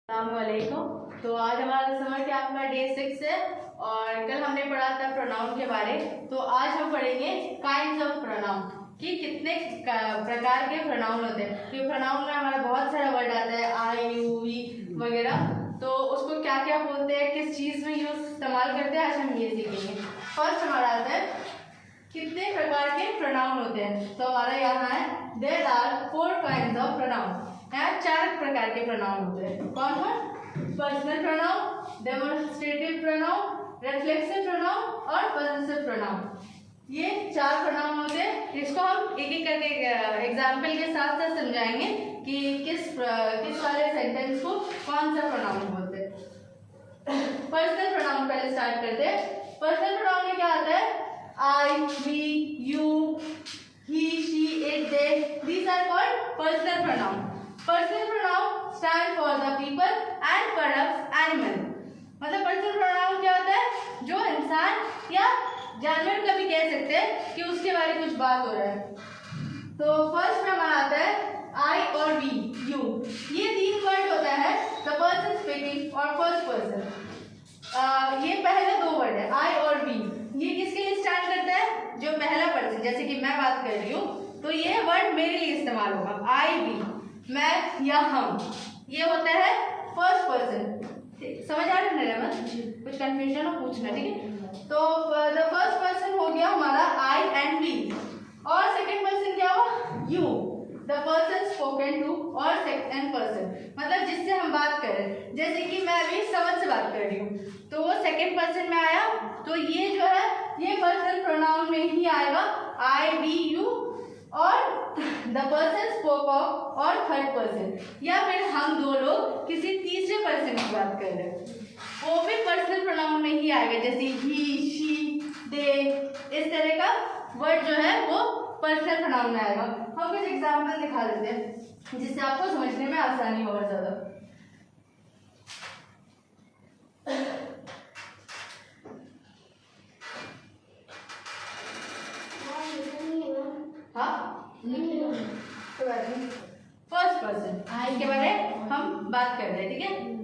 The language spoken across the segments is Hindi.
अस्सलामुअलैकुम। तो आज हमारा समर कैंप का डे 6 है और कल हमने पढ़ा था प्रोनाउन के बारे। तो आज हम पढ़ेंगे काइंड्स ऑफ प्रोनाउन कि कितने प्रकार के प्रोनाउन होते हैं। कि प्रोनाउन में हमारा बहुत सारा वर्ड आता है, आई यू वी वगैरह, तो उसको क्या क्या बोलते हैं, किस चीज़ में यूज इस्तेमाल करते हैं, आज हम ये सीखेंगे। फर्स्ट हमारा आता है कितने प्रकार के प्रोनाउन होते हैं। तो हमारा यहाँ है there are 4 kinds of pronoun. यहाँ 4 प्रकार के प्रोनाउन होते हैं। कौन कौन? Personal pronoun, demonstrative pronoun, reflexive pronoun और पॉजेसिव प्रोनाउन। ये 4 प्रोनाउन होते हैं। इसको हम एक एक करके एग्जाम्पल के साथ साथ समझाएंगे कि किस वाले सेंटेंस को कौन सा प्रोनाउन बोलते हैं। पर्सनल प्रोनाउन पहले स्टार्ट करते हैं। पर्सनल प्रोनाउन में क्या आता है? I, we, you, he, she, it, they. These are called personal pronoun. Personal pronoun stand for the people and perhaps animal. मतलब personal pronoun क्या होता है? जो इंसान या जानवर का भी कह सकते हैं कि उसके बारे में कुछ बात हो रहा है। तो फर्स्ट में हमारा आता है I और we, you. ये 3 वर्ड होता है, the person speaking और first person. ये पहले 2 वर्ड है I और we. ये किसके लिए स्टैंड करता है? जो पहला पर्सन, जैसे कि मैं बात कर रही हूँ तो ये वर्ड मेरे लिए इस्तेमाल होगा आई वी, मैं या हम। ये होता है फर्स्ट पर्सन। समझ आ रहा है ना? कुछ कंफ्यूजन हो पूछना, ठीक है? तो द फर्स्ट पर्सन हो गया हमारा आई एंड वी। और सेकंड पर्सन क्या हुआ? You, the person spoken to और सेकंड पर्सन, मतलब जिससे हम बात कर रहे हैं। जैसे कि मैं अभी समझ से बात कर रही हूँ तो वो सेकंड पर्सन में आया, तो ये जो है ये पर्सनल प्रोनाउन में ही आएगा आई वी यू। और द पर्सन स्पोक ऑफ और थर्ड पर्सन, या फिर हम 2 लोग किसी तीसरे पर्सन की बात कर रहे हैं, वो भी पर्सनल प्रोनाउन में ही आएगा। जैसे ही, शी, दे, इस तरह का वर्ड जो है वो पर्सनल प्रोनाउन में आएगा। हम कुछ एग्जाम्पल दिखा देते हैं जिससे आपको समझने में आसानी हो और ज़्यादा। फर्स्ट पर्सन आई के बारे में हम बात कर रहे हैं, ठीक है?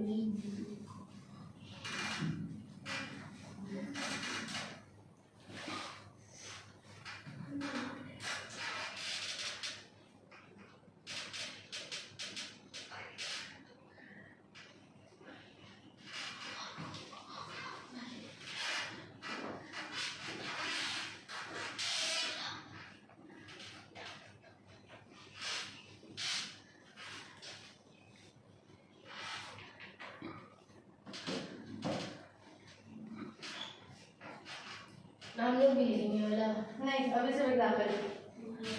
हम लोग भी लेंगे वाला नहीं, अभी सब एग्जाम्पल।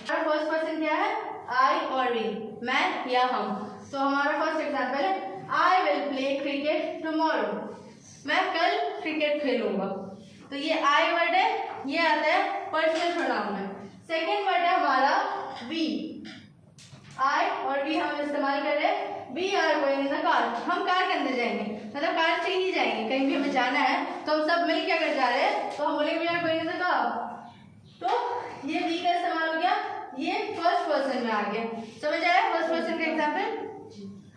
फर्स्ट पर्सन क्या है? आई और वी, मैं या हम। तो हमारा फर्स्ट एग्जाम्पल है I will play cricket tomorrow, मैं कल क्रिकेट खेलूंगा। तो ये आई वर्ड है, ये आता है पर्सनल प्रोनाउन में। सेकेंड वर्ड है हमारा वी। आई और वी हम इस्तेमाल कर रहे हैं। We are going in the car, हम कार के अंदर जाएंगे, मतलब कार से ही जाएंगे। कहीं भी हमें जाना है तो हम सब मिल के अगर जा रहे हैं तो हम बोलेंगे we are going in the car. तो ये वी का इस्तेमाल हो गया, ये फर्स्ट पर्सन में आ गया। समझ आया फर्स्ट पर्सन का एग्जाम्पल?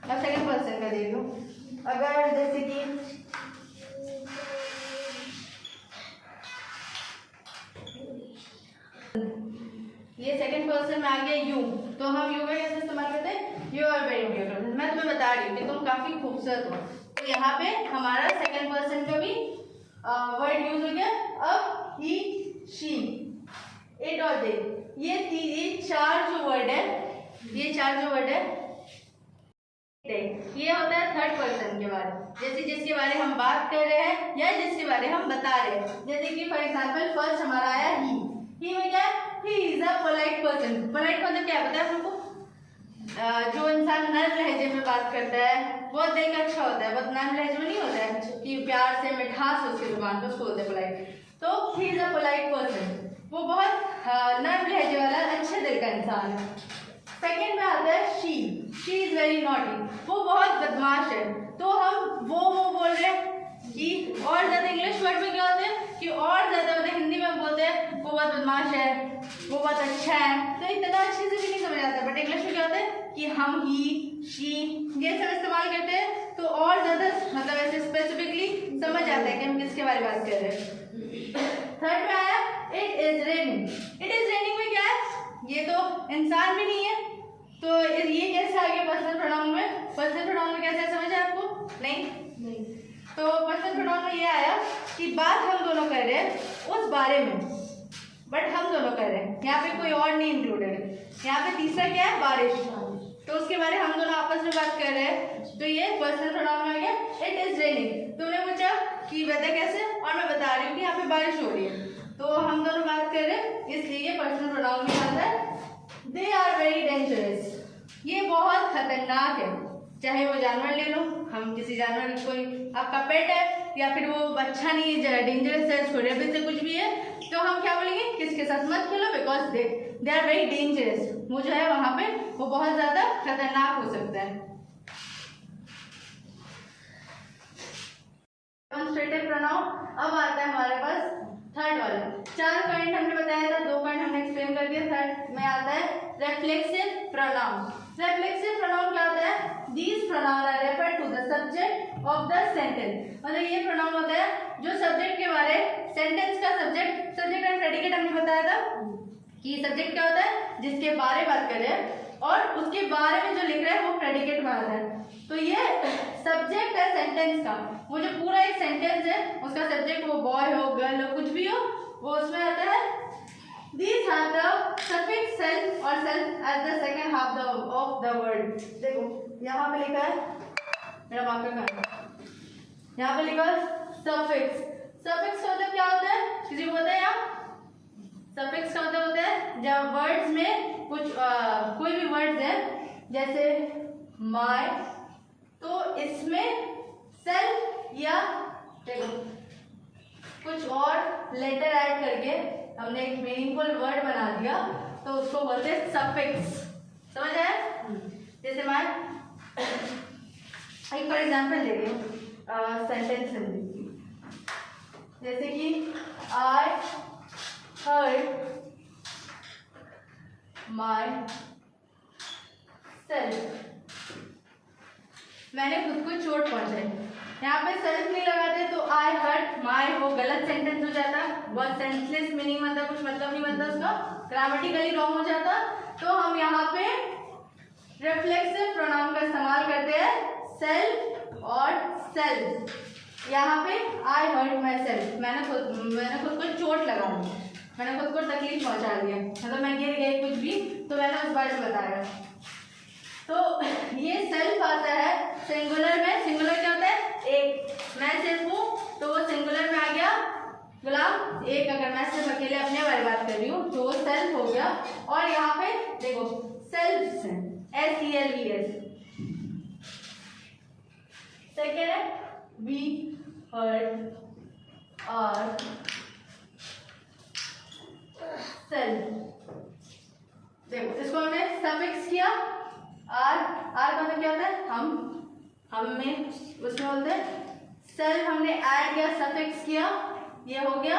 अब सेकंड पर्सन का दे दो। अगर जैसे कि ये सेकंड पर्सन में आ गया यू, तो हम यू का कैसे इस्तेमाल करते हैं? यू आर वेरी ब्यूटीफुल, मैं तुम्हें बता रही हूँ कि तुम काफी खूबसूरत हो। तो यहाँ पे हमारा सेकंड पर्सन का भी वर्ड यूज हो गया। अब ही, शी, इट और दे, ये 4 जो वर्ड है, ये 4 जो वर्ड है ये होता है थर्ड पर्सन के बारे में, जैसे जिसके बारे हम बात कर रहे हैं या जिसके बारे हम बता रहे हैं। जैसे कि फॉर एग्जांपल फर्स्ट हमारा आया ही में क्या है? He is a polite person. Polite मतलब क्या पता है आपको? जो इंसान नर्म लहजे में बात करता है, बहुत दिल का अच्छा होता है, बहुत नर्म लहजे में नहीं होता है कि प्यार से मिठास हो उसकी जुबान पर, उसको बोलते हैं पोलाइट। तो he is a polite person, वो बहुत नर्म लहजे वाला अच्छे दिल का इंसान है। सेकेंड में आता है शी इज वेरी नॉटी, वो बहुत बदमाश है। तो हम वो बोल रहे हैं कि और ज़्यादा इंग्लिश वर्ड में क्या होते हैं कि और ज़्यादा, मतलब हिंदी में हम बोलते हैं वो बहुत बदमाश है, वो बहुत अच्छा है, तो इतना अच्छे से भी नहीं समझ आता। बट इंग्लिश में क्या होता है कि हम, ही, शी, ये सब इस्तेमाल करते हैं। तो और ज़्यादा मतलब ऐसे स्पेसिफिकली समझ आता है कि हम किसके बारे में बात कर रहे हैं। थर्ड में आया it is raining. It is raining में क्या है, ये तो इंसान भी नहीं है, तो ये कैसे आ गया पर्सनल प्रोनाउन में? पर्सनल प्रोनाउन में कैसे समझ है आपको? नहीं। तो पर्सनल प्रोनाउन में ये आया कि बात हम दोनों कर रहे हैं उस बारे में, बट हम दोनों कर रहे हैं, यहाँ पे कोई और नहीं इंक्लूडेड है। यहाँ पे तीसरा क्या है, बारिश, तो उसके बारे में हम दोनों आपस में बात कर रहे हैं, तो ये पर्सनल प्रोनाउन में आ गया इट इज रेनिंग। तुमने पूछा कि वेदर कैसे, और मैं बता रही हूँ कि यहाँ पे बारिश हो रही है, तो हम दोनों बात कर रहे हैं, इसलिए ये पर्सनल प्रोनाउन में आता है। दे आर वेरी डेंजरस, ये बहुत खतरनाक है। चाहे वो जानवर ले लो, हम किसी जानवर, कोई आपका पेट है या फिर वो अच्छा नहीं है, डेंजरस है, उसको रेबिस से कुछ भी है, तो हम क्या बोलेंगे, किसके साथ मत खेलो, because they are very dangerous. वो जो है वहां पे वो बहुत ज्यादा खतरनाक हो सकता है। डेमोंस्ट्रेटिव प्रोनाउन अब आता है हमारे पास थर्ड वाला। 4 पॉइंट हमने बताया था, 2 पॉइंट हमने एक्सप्लेन कर दिया। थर्ड में आता है रिफ्लेक्सिव प्रोनाउन। रिफ्लेक्सिव प्रोनाउन क्या होता है, these pronoun are refer to the subject of the sentence. मतलब ये प्रोनाउन होता है जो सब्जेक्ट के बारे, सेंटेंस का सब्जेक्ट एंड प्रेडिकेट हमने बताया था कि सब्जेक्ट क्या होता है, जिसके बारे बात कर रहे हैं, और उसके बारे में जो लिख रहे हैं वो प्रेडिकेट में आता है। तो ये सब्जेक्ट है सेंटेंस का, वो जो पूरा एक सेंटेंस है उसका सब्जेक्ट, वो बॉय हो, गर्ल हो, कुछ भी हो, वो उसमें आता है। These are the suffix self or self as the second half of the word। देखो यहाँ पे लिखा है, मेरा मार्कर कहाँ है, यहाँ पे लिखा है suffix। suffix का मतलब क्या होता है, किसी को पता है यहाँ? suffix का मतलब होता है जब वर्ड्स में कुछ कोई भी वर्ड्स है, जैसे my, तो इसमें सेल्फ या देखो कुछ और लेटर ऐड करके हमने एक मीनिंगफुल वर्ड बना दिया, तो उसको बोलते हैं सफिक्स। समझ आया? जैसे मैं एक फॉर एग्जांपल दे रही हूँ सेंटेंस में, जैसे कि आई हर्ट माई सेल्फ, मैंने खुद को चोट पहुंचाई। यहाँ पे सेल्फ नहीं लगाते तो आई हर्ट माई, वो गलत सेंटेंस हो जाता, बहुत सेंसलेस मीनिंग बनता, कुछ मतलब नहीं बनता उसका, ग्रामेटिकली रॉन्ग हो जाता। तो हम यहाँ पे रिफ्लेक्सिव प्रोनाउन का इस्तेमाल करते हैं, सेल्फ और सेल्फ। यहाँ पे आई हर्ट माई सेल्फ, मैंने खुद को चोट लगा दी, मैंने खुद को तकलीफ पहुंचा दिया, मतलब मैं गिर गई कुछ भी, तो मैंने उस बारे में बताया। तो ये सेल्फ आता है सिंगुलर में। सिंगुलर क्या होता है, एक, मैं सिर्फ हूँ तो वो सिंगुलर में आ गया गुलाम एक। अगर मैं सिर्फ अकेले अपने बारे में बात कर रही हूँ तो वो सेल्फ हो गया। और यहाँ पे देखो सेल्फ है, SELVS। सेकेंड है वी हर्ट और सेल्फ। देखो इसको हमने सफिक्स किया, आर का मतलब क्या होता है, हम में उसमें बोलते हैं सेल्फ, हमने ऐड किया, सफिक्स किया, ये हो गया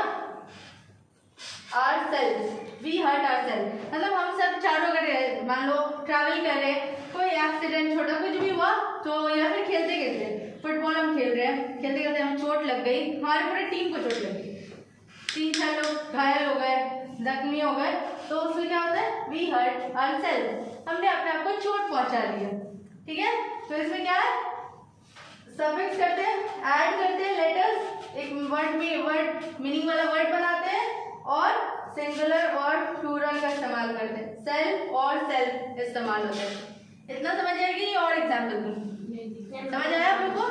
ourself. We hurt ourself, मतलब हम सब चारों कर, मान लो ट्रैवल कर रहे, कोई एक्सीडेंट छोटा कुछ भी हुआ, तो या फिर खेलते खेलते फुटबॉल हम खेल रहे हैं, खेलते खेलते हम चोट लग गई, हमारे पूरी टीम को चोट लग गई, 3-4 लोग घायल हो गए, जख्मी हो गए, तो उसमें क्या होता है, वी हर्ट आर सेल्फ, हमने अपने आप को चोट पहुंचा दिया। ठीक है, तो इसमें क्या है, सफिक्स करते हैं, ऐड करते हैं लेटर्स, एक वर्ड मीनिंग वाला वर्ड बनाते हैं, और सिंगुलर और प्लूरल का इस्तेमाल करते हैं, सेल्फ और सेल्फ इस्तेमाल होता है। इतना समझ आएगी, और एग्जाम्पल दूँ, समझ आया आप लोग को?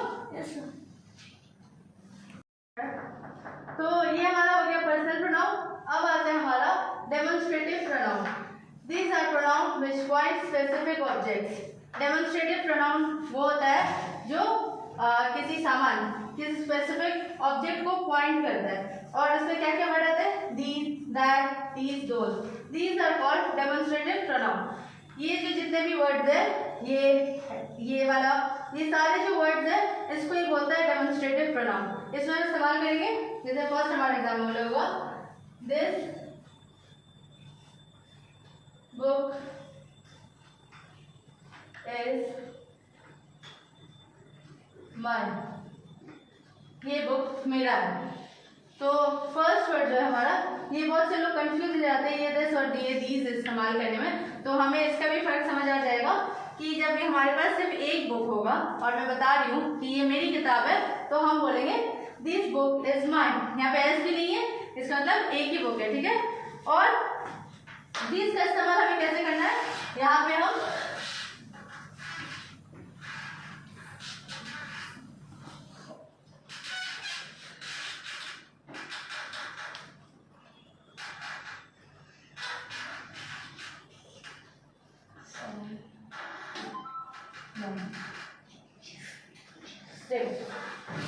तो ये हमारा हो गया पर्सनल प्रोनाउन। अब आता है हमारा demonstrative pronoun. These are pronouns which point specific objects। Demonstrative pronoun वो होता है जो किसी सामान, किसी स्पेसिफिक ऑब्जेक्ट को पॉइंट करता है, और उसमें क्या क्या वर्ड आते हैं, these, that, these, those। These are called demonstrative pronoun। ये जो जितने भी वर्ड्स हैं, ये वाला, ये सारे जो वर्ड्स हैं, इसको ही बोलता है डेमोन्स्ट्रेटिव प्रोनाउन। इसमें हम इस्तेमाल करेंगे, जैसे फर्स्ट हमारा एग्जाम्पल होगा, दिस बुक इज माइन, ये बुक मेरा है। तो फर्स्ट वर्ड जो है हमारा, ये बहुत से लोग कंफ्यूज हो जाते हैं ये दिस और दीज इस्तेमाल करने में, तो हमें इसका भी फर्क समझ आ जाएगा कि जब ये हमारे पास सिर्फ एक बुक होगा और मैं बता रही हूँ कि ये मेरी किताब है, तो हम बोलेंगे दिस बुक इज माइन। यहाँ पे एस भी नहीं है, इसका मतलब एक ही बुक है, ठीक है। और दिस का इस्तेमाल हमें कैसे करना है, यहाँ पे हम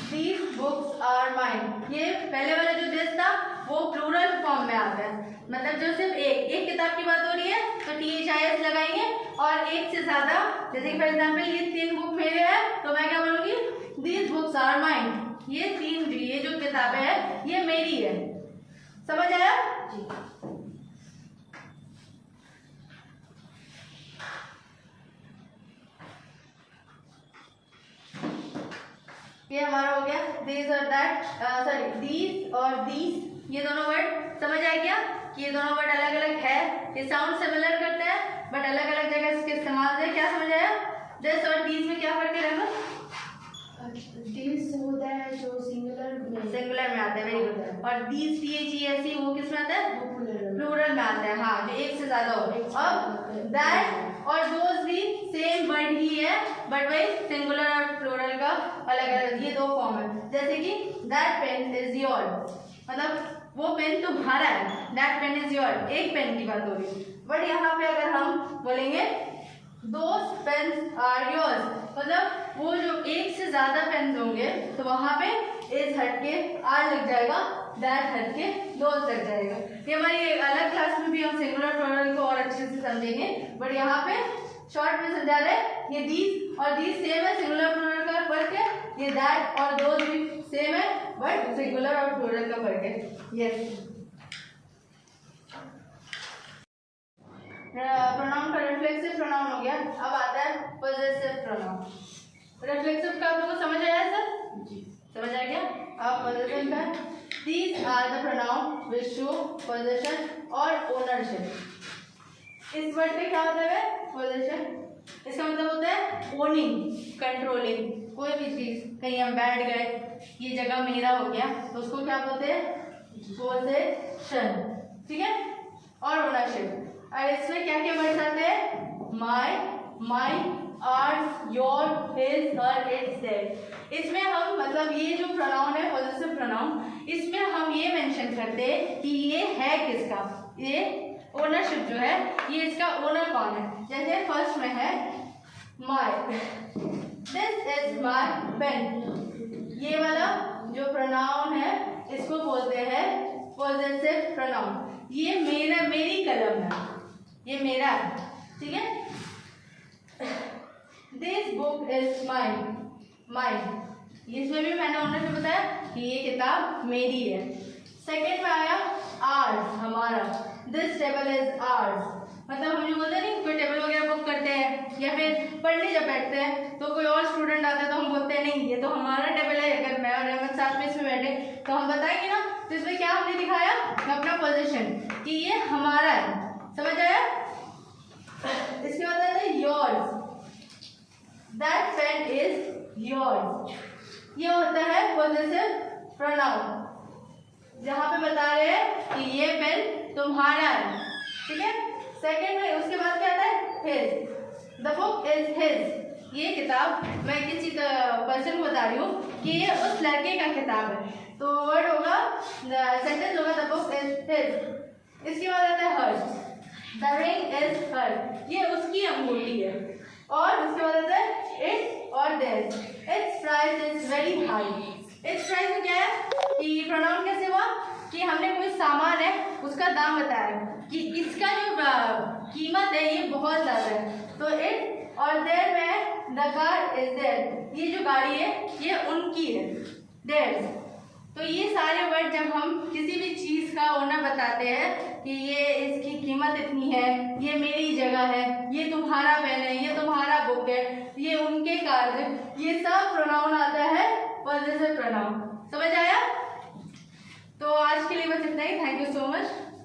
These books are mine, ये पहले वाला जो दिस था वो प्लूरल फॉर्म में आता है, मतलब जो सिर्फ एक किताब की बात हो रही है तो THIS लगाएंगे, और एक से ज्यादा, जैसे फॉर एग्जांपल ये 3 बुक मेरे हैं तो मैं क्या बोलूंगी, These books are mine, ये जो किताबें हैं ये मेरी है। समझ आया जी। ये हमारा हो गया दिस और दैट, सॉरी दिस और दीस, ये दोनों वर्ड समझ आ गया कि ये दोनों वर्ड अलग अलग है, ये साउंड सिमिलर करते हैं बट अलग अलग जगह इसके इस्तेमाल से। क्या समझ आया, दिस और दीस में क्या फर्क है? दिस होता है जो सिंगुलर में आता है, वेरी गुड। और दीस THESE वो किस में आता है? प्लूरल में आता है, हाँ, जो एक से ज्यादा हो। अब दैट और दोज भी सेम वर्ड ही है बट वही सिंगुलर और प्लूरल का अलग अलग ये दो फॉर्म है। जैसे कि दैट पेन इज योर, मतलब वो पेन तुम्हारा है, दैट पेन इज योर, एक पेन की बात हो रही है। बट यहाँ पे अगर हम बोलेंगे दोज पेन्स आर योर्स, मतलब वो जो एक से ज्यादा पेन्स होंगे तो वहां पे इज हट के आर लग जाएगा, दैट हट के दोज लग जाएगा। ये हमारी अलग क्लास में भी हम सिंगुलर प्लूरल को और अच्छे से समझेंगे, बट यहाँ पे शॉर्ट में समझा रहे। ये दीज और दीज सेम है, सिंगुलर प्लूरल का फर्क है। ये दैट और दोज भी सेम है बट सिंगुलर और प्लूरल का फर्क है। यस, प्रोनाउन का रिफ्लेक्सिव प्रोनाउन हो गया। अब आता है पॉजेसिव प्रोनाउन। रिफ्लेक्सिव का आप लोगों को समझ आया सर? जी, समझ आ गया। अब पॉजेसिव का, these are the pronoun which show possession और ओनरशिप। इस वर्ड पे क्या मतलब है? पोजीशन, इसका मतलब होता है ओनिंग, कंट्रोलिंग। कोई भी चीज, कहीं हम बैठ गए, ये जगह मेरा हो गया तो उसको क्या बोलते हैं? पोजीशन, ठीक है। और ओनरशिप, और इसमें क्या क्या वर्ड्स आते हैं? My, mine, ours, your, his, her, its, their. इसमें हम मतलब ये जो प्रोनाउन है पॉजेसिव प्रोनाउन, इसमें हम ये मेंशन करते हैं कि ये है किसका, ये ओनरशिप जो है ये इसका ओनर कौन है। जैसे फर्स्ट में है my, this is my pen, ये वाला जो प्रोनाउन है इसको बोलते हैं पॉजेसिव प्रोनाउन। ये मेरा, मेरी कलम है, ये मेरा है, ठीक है। This book is mine, mine, इसमें भी मैंने ओनरशिप बताया कि ये किताब मेरी है। सेकंड में आया आर्स, हमारा, दिस टेबल इज आर्स, मतलब हम जो बोलते हैं नहीं, कोई टेबल वगैरह बुक करते हैं या फिर पढ़ने जब बैठते हैं तो कोई और स्टूडेंट आता है तो हम बोलते हैं नहीं ये तो हमारा टेबल है। अगर मैं और रहमत साथ में इसमें बैठे तो हम बताएंगे ना, तो इसमें क्या हमने दिखाया? अपना पोजीशन कि ये हमारा है। समझ आया? इसके बाद आता है yours, that pain is yours, ये होता है पॉजेसिव प्रोनाउन, जहां पे बता रहे हैं कि ये पेन तुम्हारा है, ठीक है। सेकंड में उसके बाद क्या आता है? His, the book is his, ये किताब मैं किसी पर्सन को बता रही हूँ कि ये उस लड़के का किताब है, तो वर्ड होगा, सेंटेंस होगा द बुक इज हिज। इसके बाद आता है हर्स, द रिंग इज हर, ये उसकी अंगूठी है। और उसके बाद आता है इट्स और theirs, its price is very high. Its price में क्या है कि प्रोनाउन कैसे हुआ कि हमने कोई सामान है उसका दाम बताया कि इसका जो कीमत है ये बहुत ज़्यादा है, तो इट और देयर में द कार इज देयर, ये जो गाड़ी है ये उनकी है, देयर्स। तो ये सारे वर्ड जब हम किसी भी चीज़ का ओनर बताते हैं कि ये इसकी कीमत इतनी है, ये मेरी जगह है, ये तुम्हारा पेन है, ये तुम्हारा बुक है, ये उनके कार्य, ये सब प्रोनाउन आता यूज है प्रोनाउन। समझ आया? तो आज के लिए बस इतना ही। Thank you so much.